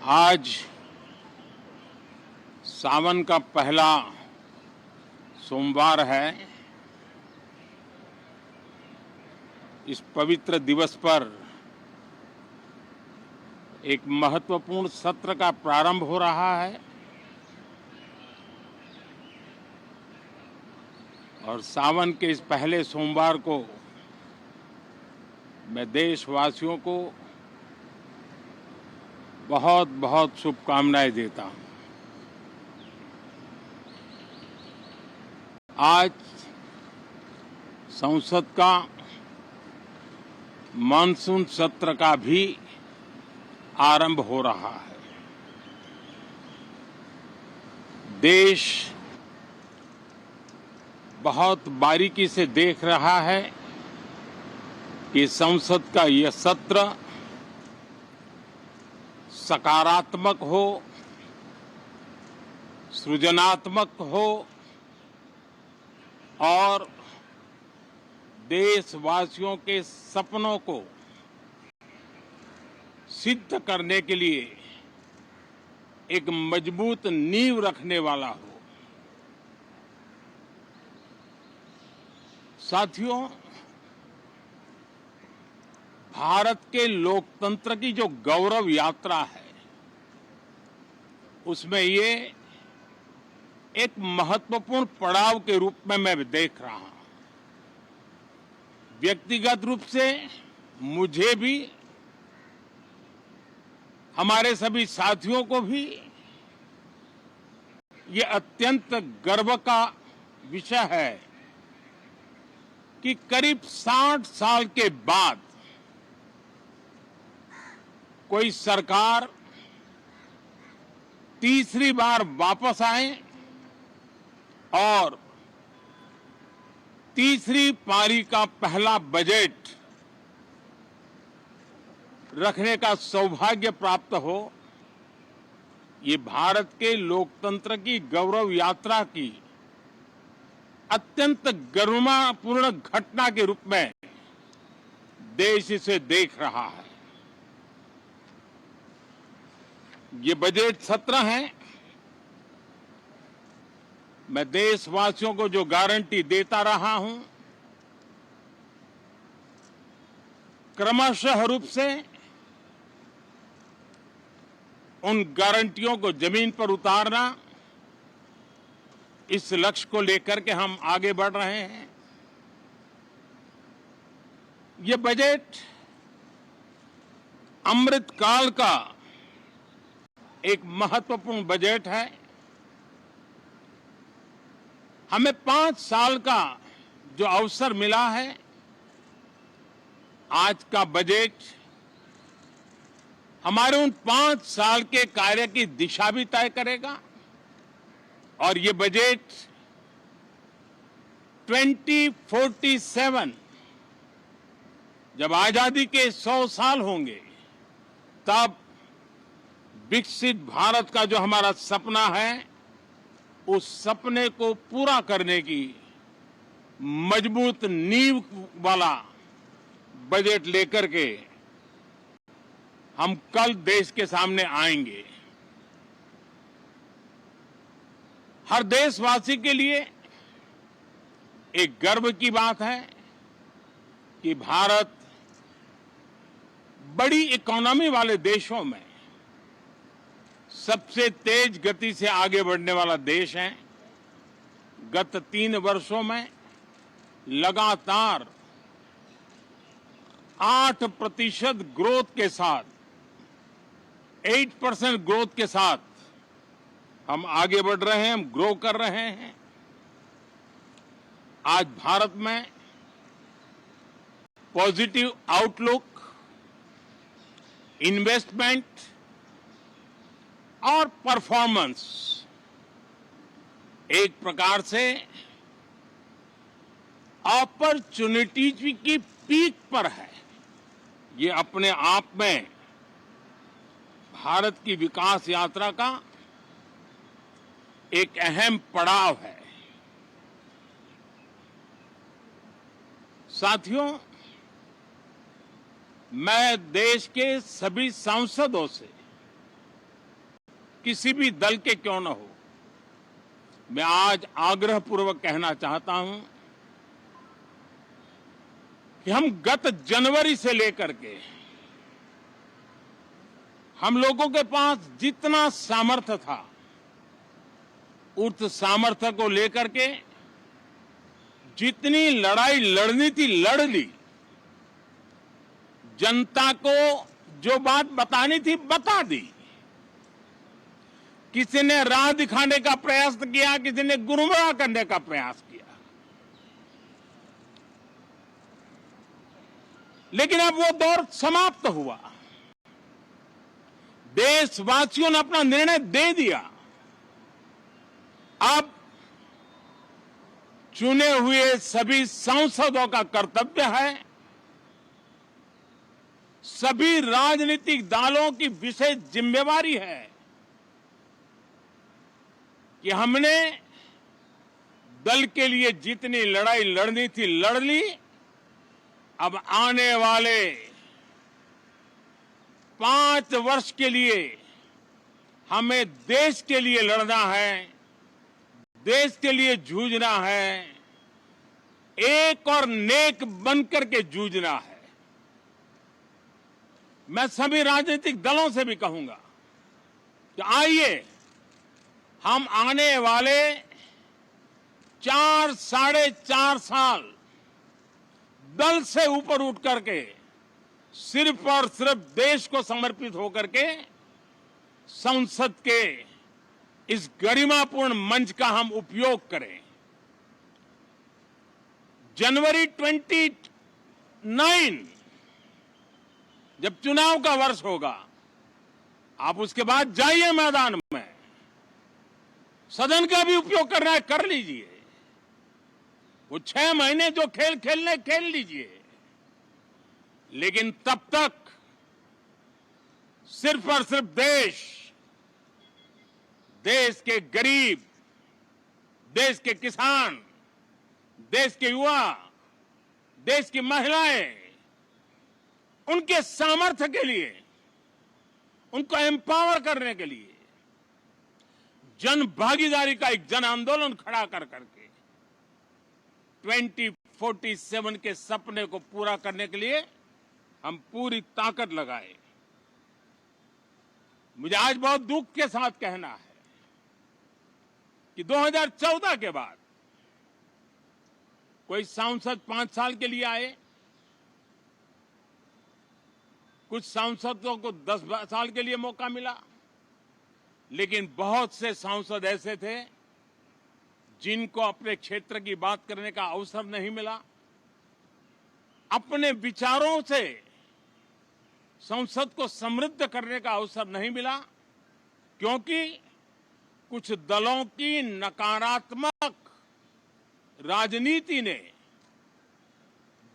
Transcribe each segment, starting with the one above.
आज सावन का पहला सोमवार है। इस पवित्र दिवस पर एक महत्वपूर्ण सत्र का प्रारंभ हो रहा है और सावन के इस पहले सोमवार को मैं देशवासियों को बहुत बहुत शुभकामनाएं देता हूं। आज संसद का मानसून सत्र का भी आरंभ हो रहा है। देश बहुत बारीकी से देख रहा है कि संसद का यह सत्र सकारात्मक हो, सृजनात्मक हो और देशवासियों के सपनों को सिद्ध करने के लिए एक मजबूत नींव रखने वाला हो। साथियों, भारत के लोकतंत्र की जो गौरव यात्रा है, उसमें ये एक महत्वपूर्ण पड़ाव के रूप में मैं देख रहा हूं। व्यक्तिगत रूप से मुझे भी, हमारे सभी साथियों को भी ये अत्यंत गर्व का विषय है कि करीब 60 साल के बाद कोई सरकार तीसरी बार वापस आए और तीसरी पारी का पहला बजट रखने का सौभाग्य प्राप्त हो। ये भारत के लोकतंत्र की गौरव यात्रा की अत्यंत गरिमापूर्ण घटना के रूप में देश इसे देख रहा है। ये बजट सत्र है। मैं देशवासियों को जो गारंटी देता रहा हूं, क्रमशः रूप से उन गारंटियों को जमीन पर उतारना, इस लक्ष्य को लेकर के हम आगे बढ़ रहे हैं। ये बजट अमृतकाल का एक महत्वपूर्ण बजट है। हमें 5 साल का जो अवसर मिला है, आज का बजट हमारे उन 5 साल के कार्य की दिशा भी तय करेगा और ये बजट 2047 जब आजादी के 100 साल होंगे, तब विकसित भारत का जो हमारा सपना है, उस सपने को पूरा करने की मजबूत नींव वाला बजट लेकर के हम कल देश के सामने आएंगे। हर देशवासी के लिए एक गर्व की बात है कि भारत बड़ी इकोनॉमी वाले देशों में सबसे तेज गति से आगे बढ़ने वाला देश है। गत 3 वर्षों में लगातार 8% ग्रोथ के साथ, 8% ग्रोथ के साथ हम आगे बढ़ रहे हैं, हम ग्रो कर रहे हैं। आज भारत में पॉजिटिव आउटलुक, इन्वेस्टमेंट और परफॉर्मेंस एक प्रकार से अपॉर्चुनिटीज की पीक पर है। ये अपने आप में भारत की विकास यात्रा का एक अहम पड़ाव है। साथियों, मैं देश के सभी सांसदों से किसी भी दल के क्यों न हो, मैं आज आग्रहपूर्वक कहना चाहता हूं कि हम गत जनवरी से लेकर के हम लोगों के पास जितना सामर्थ्य था, उस सामर्थ्य को लेकर के जितनी लड़ाई लड़नी थी लड़ ली। जनता को जो बात बतानी थी बता दी। किसी ने राह दिखाने का प्रयास किया, किसी ने गुमराह करने का प्रयास किया, लेकिन अब वो दौर समाप्त हुआ। देशवासियों ने अपना निर्णय दे दिया। अब चुने हुए सभी सांसदों का कर्तव्य है, सभी राजनीतिक दलों की विशेष जिम्मेवारी है कि हमने दल के लिए जितनी लड़ाई लड़नी थी लड़ ली। अब आने वाले 5 वर्ष के लिए हमें देश के लिए लड़ना है, देश के लिए जूझना है, एक और नेक बनकर के जूझना है। मैं सभी राजनीतिक दलों से भी कहूंगा कि आइए हम आने वाले 4 साढ़े 4 साल दल से ऊपर उठ करके सिर्फ और सिर्फ देश को समर्पित होकर के संसद के इस गरिमापूर्ण मंच का हम उपयोग करें। जनवरी 29 जब चुनाव का वर्ष होगा, आप उसके बाद जाइए मैदान में, सदन का भी उपयोग करना है कर लीजिए। वो 6 महीने जो खेल खेलने खेल लीजिए, लेकिन तब तक सिर्फ और सिर्फ देश के गरीब, देश के किसान, देश के युवा, देश की महिलाएं, उनके सामर्थ्य के लिए, उनको एम्पावर करने के लिए जन भागीदारी का एक जन आंदोलन खड़ा कर करके 2047 के सपने को पूरा करने के लिए हम पूरी ताकत लगाए। मुझे आज बहुत दुख के साथ कहना है कि 2014 के बाद कोई सांसद 5 साल के लिए आए, कुछ सांसदों को 10 साल के लिए मौका मिला, लेकिन बहुत से सांसद ऐसे थे जिनको अपने क्षेत्र की बात करने का अवसर नहीं मिला, अपने विचारों से संसद को समृद्ध करने का अवसर नहीं मिला, क्योंकि कुछ दलों की नकारात्मक राजनीति ने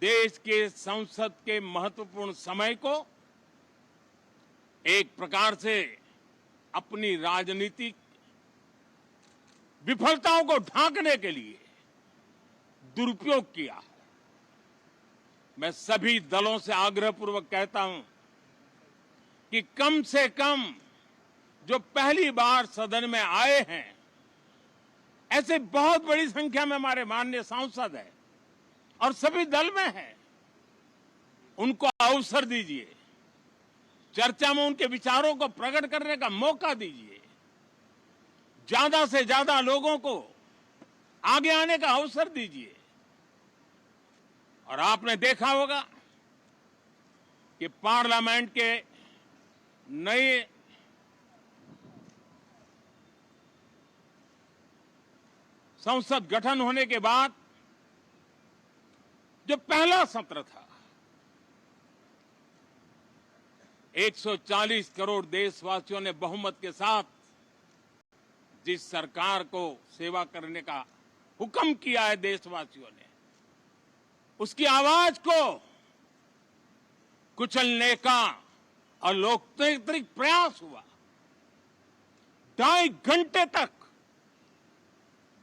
देश के संसद के महत्वपूर्ण समय को एक प्रकार से अपनी राजनीतिक विफलताओं को ढांकने के लिए दुरुपयोग किया। मैं सभी दलों से आग्रहपूर्वक कहता हूं कि कम से कम जो पहली बार सदन में आए हैं, ऐसे बहुत बड़ी संख्या में हमारे माननीय सांसद हैं और सभी दल में हैं, उनको अवसर दीजिए, चर्चा में उनके विचारों को प्रकट करने का मौका दीजिए, ज्यादा से ज्यादा लोगों को आगे आने का अवसर दीजिए। और आपने देखा होगा कि पार्लियामेंट के नए संसद गठन होने के बाद जो पहला सत्र था, 140 करोड़ देशवासियों ने बहुमत के साथ जिस सरकार को सेवा करने का हुक्म किया है देशवासियों ने, उसकी आवाज को कुचलने का अलोकतांत्रिक प्रयास हुआ। 2.5 घंटे तक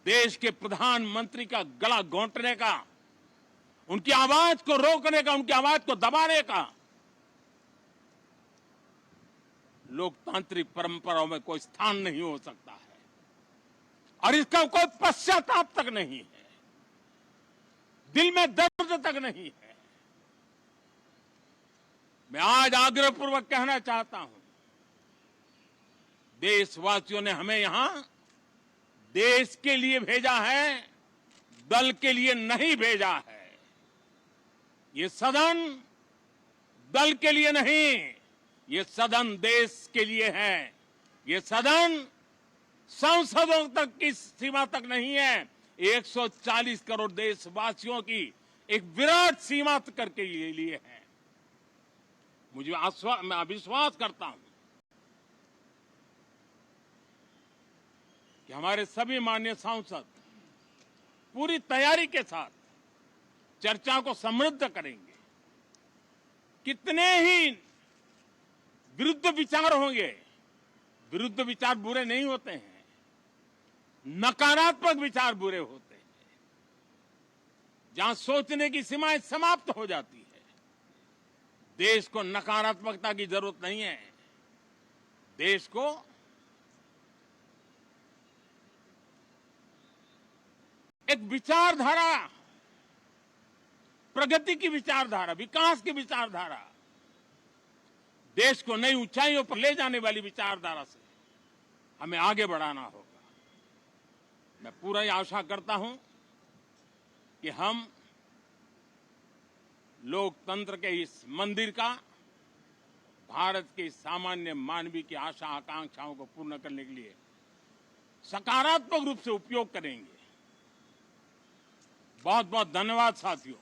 देश के प्रधानमंत्री का गला घोंटने का, उनकी आवाज को रोकने का, उनकी आवाज को दबाने का लोकतांत्रिक परंपराओं में कोई स्थान नहीं हो सकता है और इसका कोई पश्चाताप तक नहीं है, दिल में दर्द तक नहीं है। मैं आज आग्रहपूर्वक कहना चाहता हूं, देशवासियों ने हमें यहां देश के लिए भेजा है, दल के लिए नहीं भेजा है। ये सदन दल के लिए नहीं, ये सदन देश के लिए है। ये सदन सांसदों तक की सीमा तक नहीं है, 140 करोड़ देशवासियों की एक विराट सीमा करके ये लिए है। मैं विश्वास करता हूं कि हमारे सभी माननीय सांसद पूरी तैयारी के साथ चर्चा को समृद्ध करेंगे। कितने ही विरुद्ध विचार होंगे, विरुद्ध विचार बुरे नहीं होते हैं, नकारात्मक विचार बुरे होते हैं। जहां सोचने की सीमाएं समाप्त हो जाती है, देश को नकारात्मकता की जरूरत नहीं है। देश को एक विचारधारा, प्रगति की विचारधारा, विकास की विचारधारा, देश को नई ऊंचाइयों पर ले जाने वाली विचारधारा से हमें आगे बढ़ाना होगा। मैं पूरा आशा करता हूं कि हम लोकतंत्र के इस मंदिर का भारत के सामान्य मानवीय की आशा आकांक्षाओं को पूर्ण करने के लिए सकारात्मक रूप से उपयोग करेंगे। बहुत बहुत धन्यवाद साथियों।